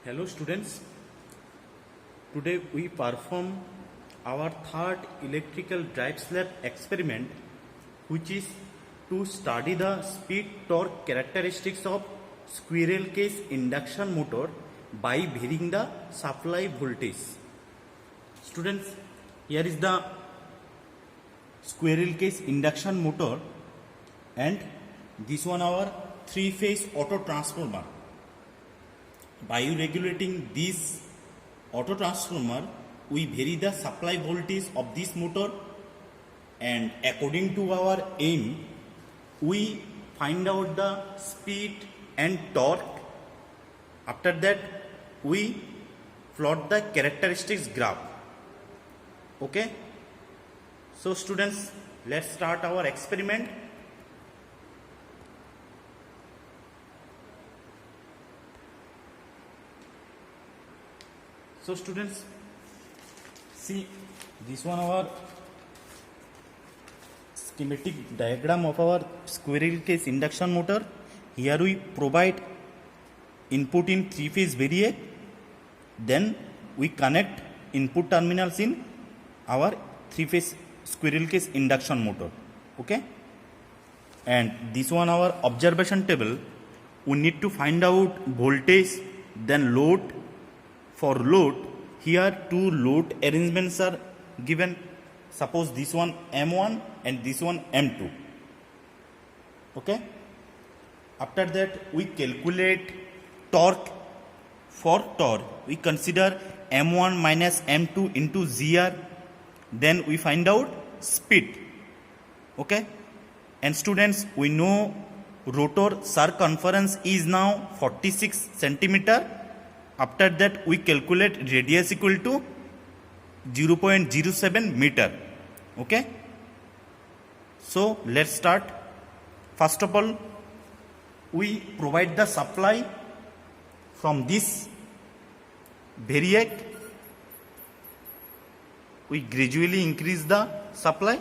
Hello students, today we perform our third electrical drive slab experiment, which is to study the speed torque characteristics of squirrel cage induction motor by varying the supply voltage. Students, here is the squirrel cage induction motor and this one our three-phase auto transformer. By regulating this auto transformer, we vary the supply voltage of this motor, and according to our aim, we find out the speed and torque. After that, we plot the characteristics graph. Okay? So students, let's start our experiment. So students, see this one our schematic diagram of our squirrel cage induction motor. Here we provide input in three-phase variac, then we connect input terminals in our three-phase squirrel cage induction motor. Okay, and this one our observation table. We need to find out voltage, then load. For load, here two load arrangements are given. Suppose this one M1 and this one M2. Okay. After that, we calculate torque. For torque, we consider M1 minus M2 into ZR. Then we find out speed. Okay. And students, we know rotor circumference is now 46 centimeter. After that, we calculate radius equal to 0.07 meter. Okay. So let's start. First of all, we provide the supply from this variac. We gradually increase the supply.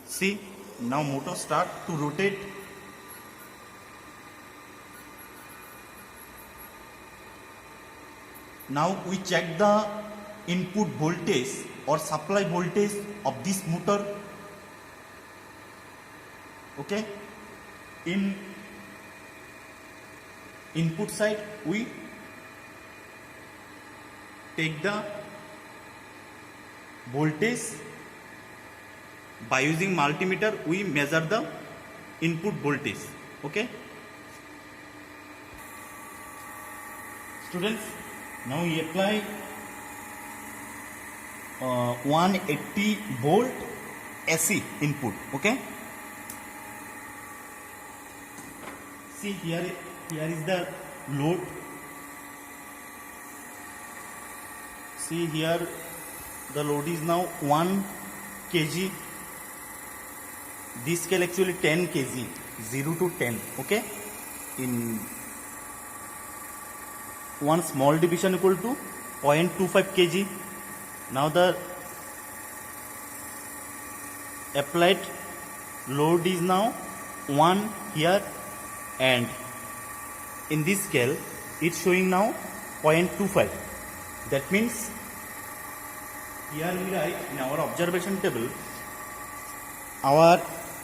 See, now motor start to rotate. Now we check the input voltage or supply voltage of this motor. Okay. In input side, we take the voltage. By using multimeter, we measure the input voltage. Okay. Students, now we apply 180 volt AC input. Okay. See here is the load. See here the load is now 1 kg. This scale actually 10 kg, 0 to 10. Okay. In one small division equal to 0.25 kg. Now the applied load is now 1 here, and in this scale it's showing now 0.25. That means here we write in our observation table our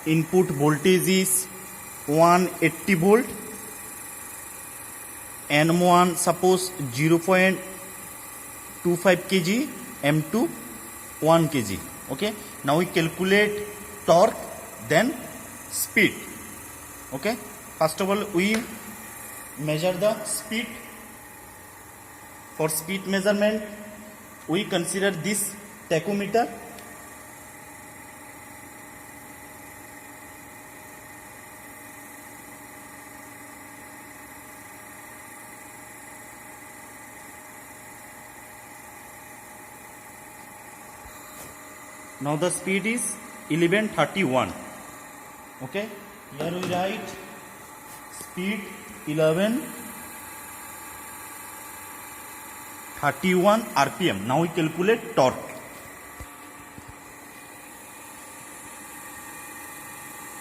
input voltage is 180 volt. M1 suppose 0.25 kg, M2 1 kg. Okay. Now we calculate torque, then speed. Okay. First of all, we measure the speed. For speed measurement, we consider this tachometer. Now the speed is 1131. Okay. Here we write speed 1131 RPM. Now we calculate torque.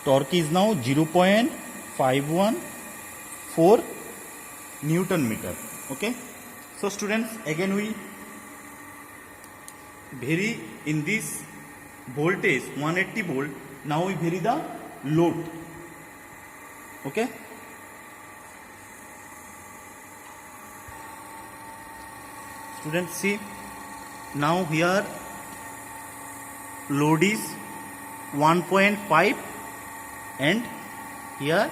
Torque is now 0.514 Newton meter. Okay. So students, again we vary in this voltage 180 volt. Now we vary the load. Okay. Students, see, now here load is 1.5 and here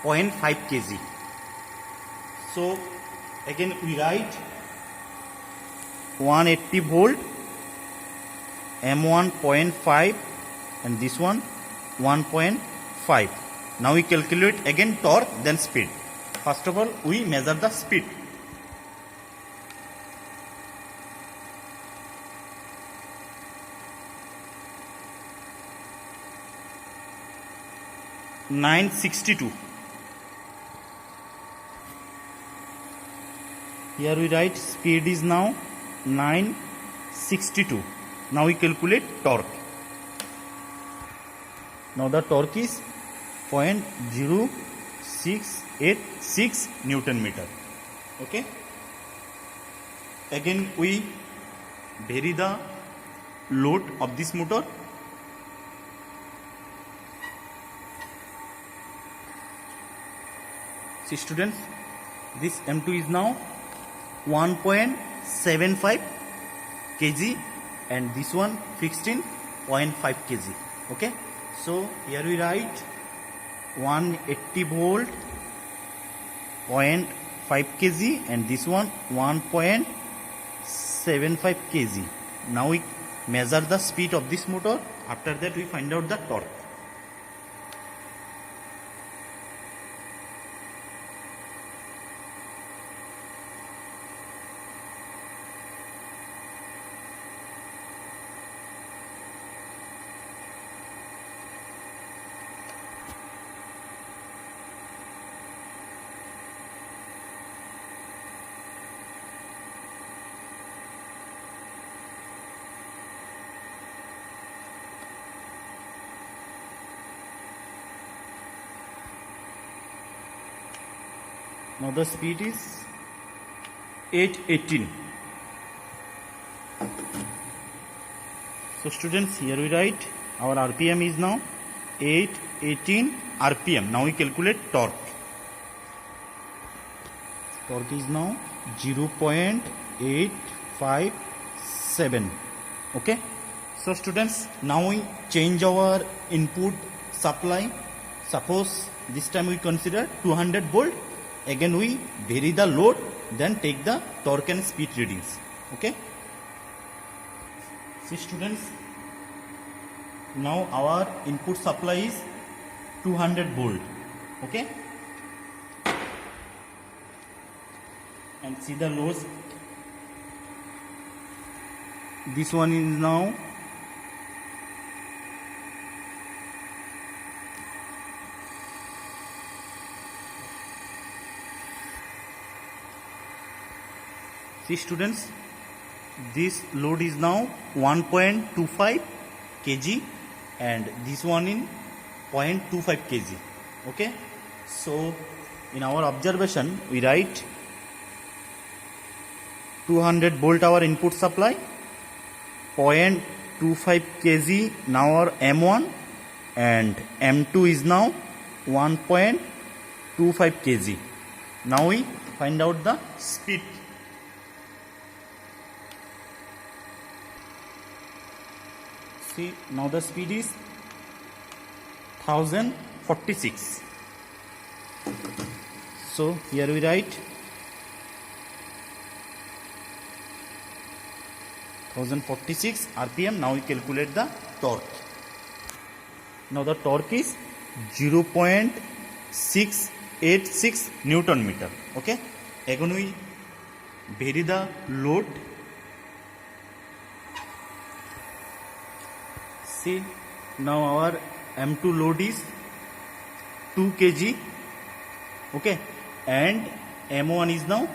0.5 kg. So again we write 180 volt, M1 0.5 and this one 1.5. Now we calculate again torque, then speed. First of all we measure the speed. (962). Here we write speed is now 962. Now we calculate torque. Now the torque is 0.0686 Newton meter. Okay. Again we vary the load of this motor. See students, this M2 is now 1.75 kg and this one 16.5 kg. Okay, so here we write 180 volt 0.5 kg and this one 1.75 kg. Now we measure the speed of this motor. After that we find out the torque. Now the speed is 818. So students, here we write our RPM is now 818 RPM. Now we calculate torque. Torque is now 0.857. Okay. So students, now we change our input supply. Suppose this time we consider 200 volt. Again we vary the load, then take the torque and speed readings. Okay. See students, now our input supply is 200 volt. Okay. And see the loads. This one is now students, this load is now 1.25 kg and this one in 0.25 kg. Okay, so in our observation we write 200 volt our input supply, 0.25 kg now our M1 and M2 is now 1.25 kg. Now we find out the speed. See, now the speed is 1046. So here we write 1046 RPM. Now we calculate the torque. Now the torque is 0.686 Newton meter. Okay. Again we vary the load. See, now our M2 load is 2 kg. Okay, and M1 is now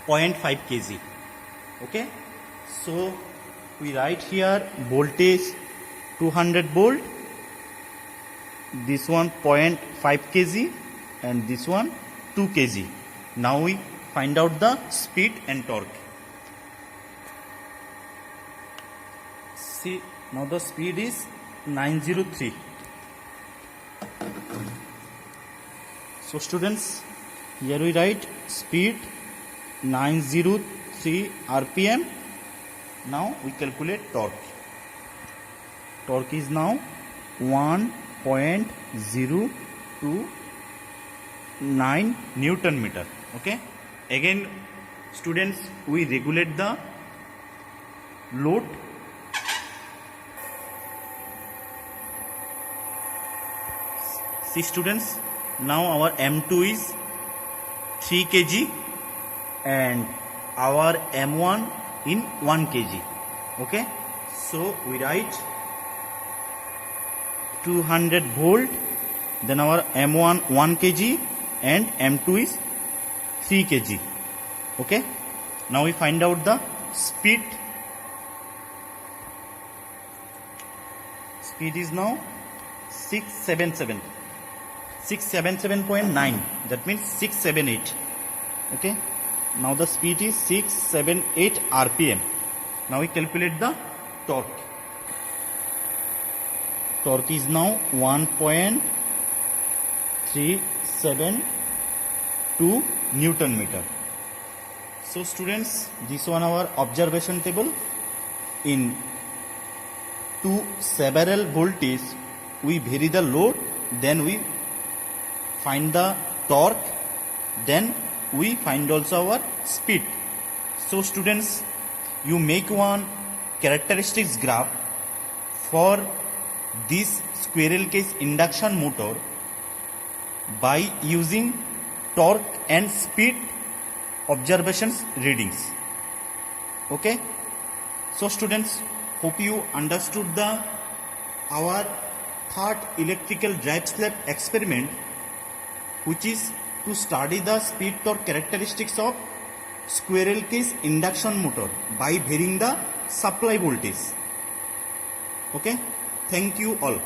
0.5 kg. Okay, so we write here voltage 200 volt, this one 0.5 kg and this one 2 kg. Now we find out the speed and torque. See, now the speed is 903. So students, here we write speed 903 RPM. Now we calculate torque. Torque is now 1.029 Newton meter. Okay. Again, students, we regulate the load. See students, now our M2 is 3 kg and our M1 in 1 kg. Okay, so we write 200 volt, then our M1 1 kg and M2 is 3 kg. Okay, now we find out the speed. Speed is now 677.9, that means 678. Okay, now the speed is 678 RPM. Now we calculate the torque. Torque is now 1.372 Newton meter. So students, this one our observation table. In to several voltage we vary the load, then we find the torque, then we find also our speed. So students, you make one characteristics graph for this squirrel cage induction motor by using torque and speed observations readings. Okay, so students, hope you understood the our third electrical drive slab experiment, which is to study the speed torque characteristics of squirrel cage induction motor by varying the supply voltage. Okay, thank you all.